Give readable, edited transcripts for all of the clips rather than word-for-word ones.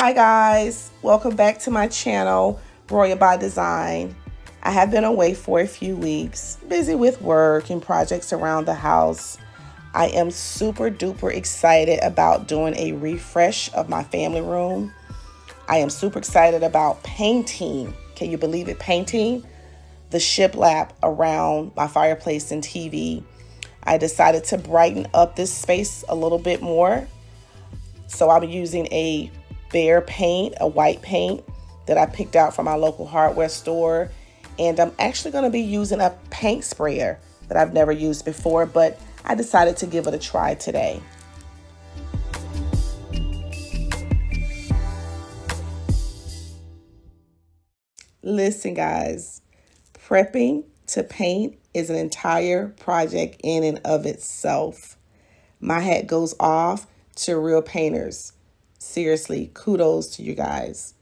Hi guys, welcome back to my channel, Royal by Design. I have been away for a few weeks, busy with work and projects around the house. I am super duper excited about doing a refresh of my family room. I am super excited about painting. Can you believe it? Painting the shiplap around my fireplace and TV. I decided to brighten up this space a little bit more. So I'm using a bare paint, a white paint that I picked out from my local hardware store. And I'm actually going to be using a paint sprayer that I've never used before, but I decided to give it a try today. Listen guys, prepping to paint is an entire project in and of itself. My hat goes off to real painters. Seriously, kudos to you guys.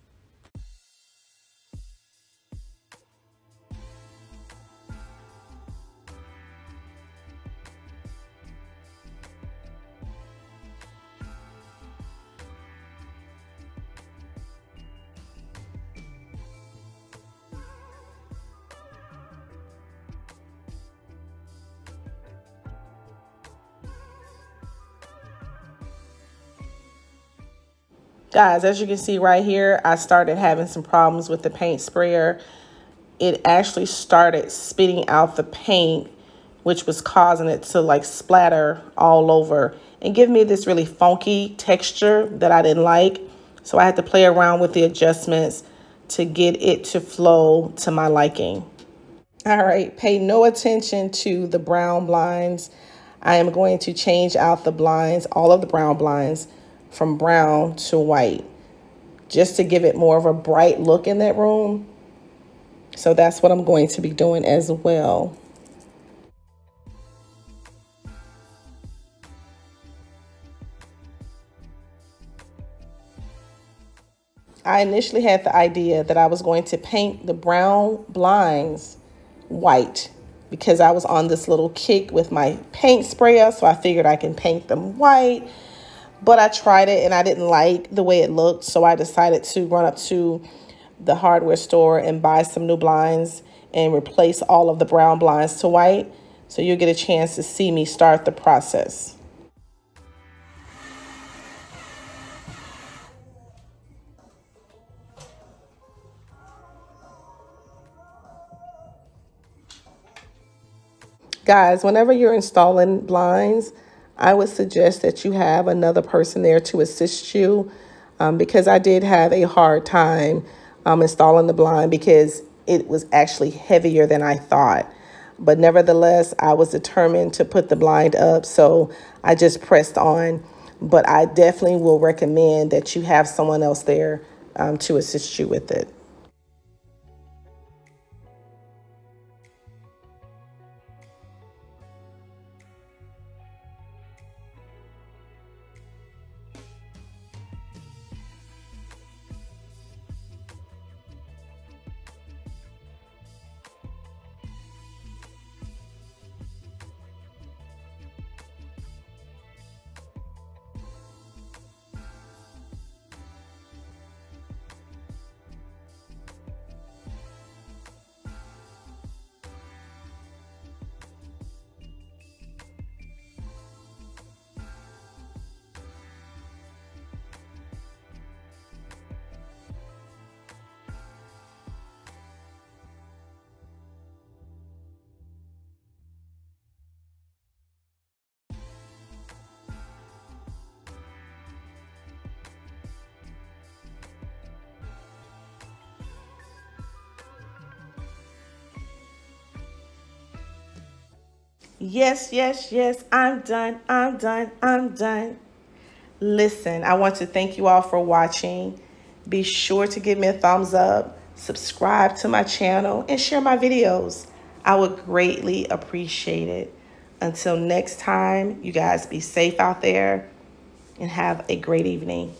Guys, as you can see right here, I started having some problems with the paint sprayer. It actually started spitting out the paint, which was causing it to like splatter all over and give me this really funky texture that I didn't like. So I had to play around with the adjustments to get it to flow to my liking. All right, pay no attention to the brown blinds. I am going to change out the blinds, all of the brown blinds, from brown to white, just to give it more of a bright look in that room. So that's what I'm going to be doing as well. I initially had the idea that I was going to paint the brown blinds white because I was on this little kick with my paint sprayer, so I figured I can paint them white. But I tried it and I didn't like the way it looked, so I decided to run up to the hardware store and buy some new blinds and replace all of the brown blinds to white. So you'll get a chance to see me start the process. Guys, whenever you're installing blinds, I would suggest that you have another person there to assist you because I did have a hard time installing the blind because it was actually heavier than I thought. But nevertheless, I was determined to put the blind up, so I just pressed on. But I definitely will recommend that you have someone else there to assist you with it. Yes, yes, yes, I'm done, I'm done, I'm done. Listen, I want to thank you all for watching. Be sure to give me a thumbs up, subscribe to my channel, and share my videos. I would greatly appreciate it. Until next time, you guys be safe out there and have a great evening.